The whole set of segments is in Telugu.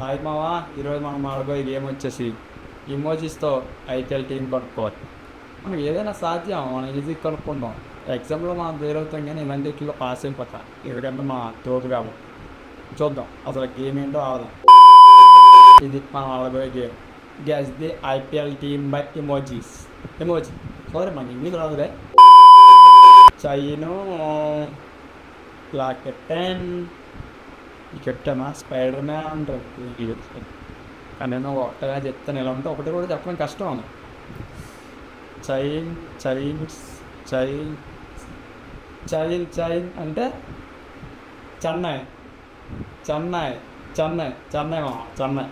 హాయ్ మావా, ఈరోజు మనం ఆడబోయే గేమ్ వచ్చేసి ఇమోజీస్తో ఐపీఎల్ టీం కనుక్కోవాలి. మనం ఏదైనా సాధ్యం, మనం ఈజీ కనుక్కుంటాం. ఎగ్జామ్లో మనం అవుతాం కానీ ఇవన్నిటిలో పాస్ అయిపోతాం. ఎందుకంటే మా తోడు కావు. చూద్దాం అసలు గేమ్ ఏంటో ఆడదాం. ఇది మనం ఆడబోయే game. Guess the IPL team by emojis. Emoji sorry, మన ఇంగ్లీష్ రాదులే. చైను క్లాక్ 10 చెప్తామా, స్పైడర్ మ్యాన్ కానీ నేను ఒకటిగా చెప్తాను. ఎలా ఉంటే ఒకటి కూడా చెప్పడం కష్టం. Chain chains chain chain chain అంటే చెన్నై చెన్నై చెన్నై చెన్నై చెన్నై.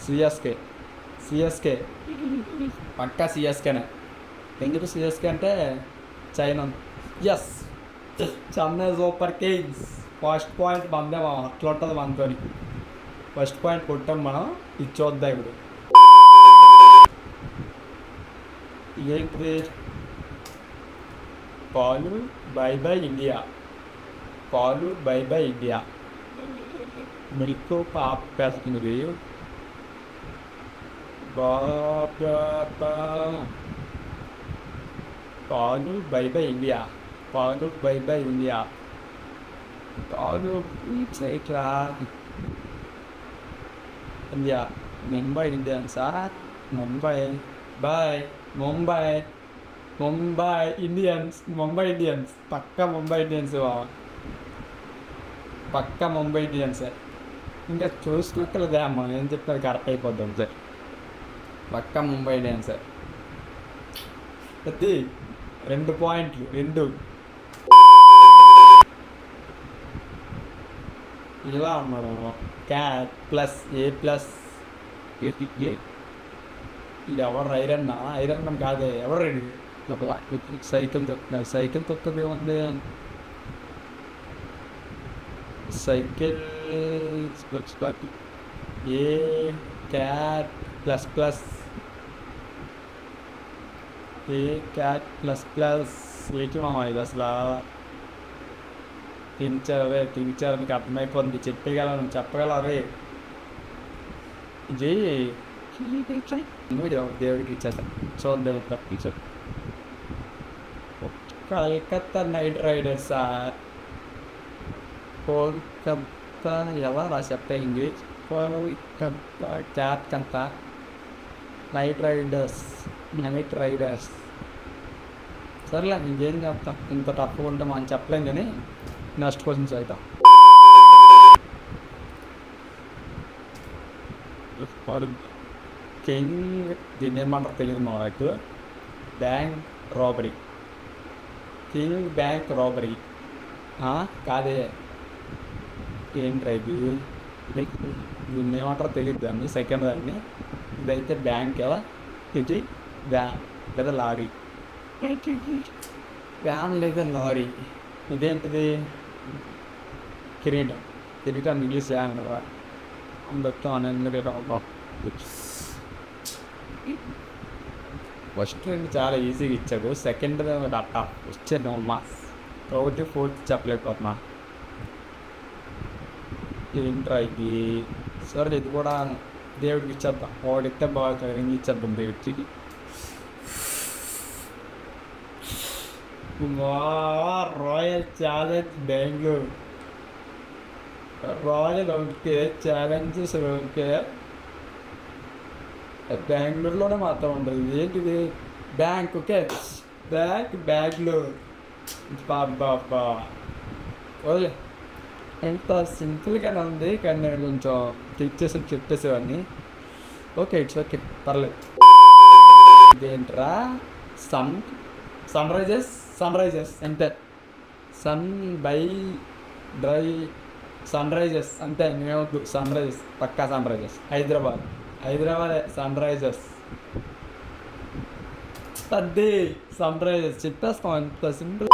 సిఎస్కే సిఎస్కే పక్కా సిఎస్కేనే. ఎందుకు సిఎస్కే అంటే China. Yes, Chennai Super Kings. First point మనదే. అట్లా ఉంటుంది మనతో. ఫస్ట్ పాయింట్ కొట్టాం మనం. ఇది చూద్దాం ఇప్పుడు. ఏంటి? పాలు బై బై ఇండియా. పాలు బై బై ఇండియా. మిల్క్ పాప పెడుతుంది. పాలు బై బై ఇండియా. పాలు బై బై ఇండియా. పాలు ఇండియా. ముంబై ఇండియన్సా? Mumbai boy. Mumbai Mumbai Indians. Mumbai Indians పక్కా. ముంబై ఇండియన్స్ పక్కా. ముంబై ఇండియన్సే. ఇంకా చూసుకున్నట్లేదే అమ్మ, నేను చెప్పినది కరెక్ట్ అయిపోద్దాం సార్. పక్కా ముంబై ఇండియన్సే. అది 2 పాయింట్లు. 2 ఇలా ఉన్నారు. Cat plus A plus. ఇది ఎవరు? ఐరన్ ఐరన్ కాదే. ఎవరు రెడీ? సైకిల్ తొక్కున్నారు. సైకిల్ తొక్కది ఉంది. సైకిల్ ఏ క్యాట్ ప్లస్ ప్లస్. ఏ క్యాట్ ప్లస్ ప్లస్. ఏంటి మామ ఇది అసలు? టీచర్ మీకు అర్థమైపోతుంది. చెప్పగలను, చెప్పగలరే. ఇది దేవుడికి ఇచ్చేద్దాం. చూద్దాం. టీచర్ కలకత్తా నైట్ రైడర్సా? కోల్కత్తా ఎలా రాసేప్తా ఇంగ్లీష్. కోల్కత్తా క్యాట్ కంతా. Knight Riders. నైట్ రైడర్స్ సరేలే, ఇంకేం చెప్తాం. ఇంత తక్కువ ఉంటే మనం చెప్పలేం కానీ నెక్స్ట్ క్వశ్చన్స్ అవుతాం. కింగ్ దీన్ని ఏమంటారు తెలియదు మాకు. Bank robbery. King bank robbery కాదే. ఏంటి ఇది? దీన్ని ఏమంటారో తెలియదు దాన్ని. సెకండ్ దాన్ని. ఇదైతే బ్యాంక్ కదా. ఇది వ్యాన్ లేదా లారీ. వ్యాన్ లేదా లారీ. ఇదేంటిది? కిరీటం. కిరీటం ఇంగ్లీష్ వ్యాన్ కదా. అందరితో ఆనందంగా. ఫస్ట్ చాలా ఈజీగా ఇచ్చాడు. సెకండ్ అట్టా వచ్చాను అమ్మా. ఒకటి 4th చెప్పలేకపోతున్నా. ఏంట్రా ఇది? సరే ఇది కూడా దేవుడికి ఇచ్చేద్దాం. వాడితే బాగా ఇచ్చేద్దాం దేవుడికి. Royal Challenge Bengaluru. Royal okay, challenges okay. బెంగళూరులోనే మాత్రం ఉంటుంది. ఏంటిది? బ్యాంక్. Okay, bank Bengaluru. బాబా ఓకే, ఎంత సింపుల్గానే ఉంది. కానీ నేను కొంచెం చెప్పేసేవాడిని. ఓకే, ఇట్స్ ఓకే, పర్లేదు. ఇదేంట్రా? సన్ రైజర్స్ అంతే. Sun by dry Sunrisers అంతే. మేమొద్దు. సన్ రైజర్స్ పక్కా. సన్ రైజర్స్ హైదరాబాదే. సన్ రైజర్స్ అదే. సన్ రైజర్స్ చెప్పేస్తాం. ఎంత సింపుల్.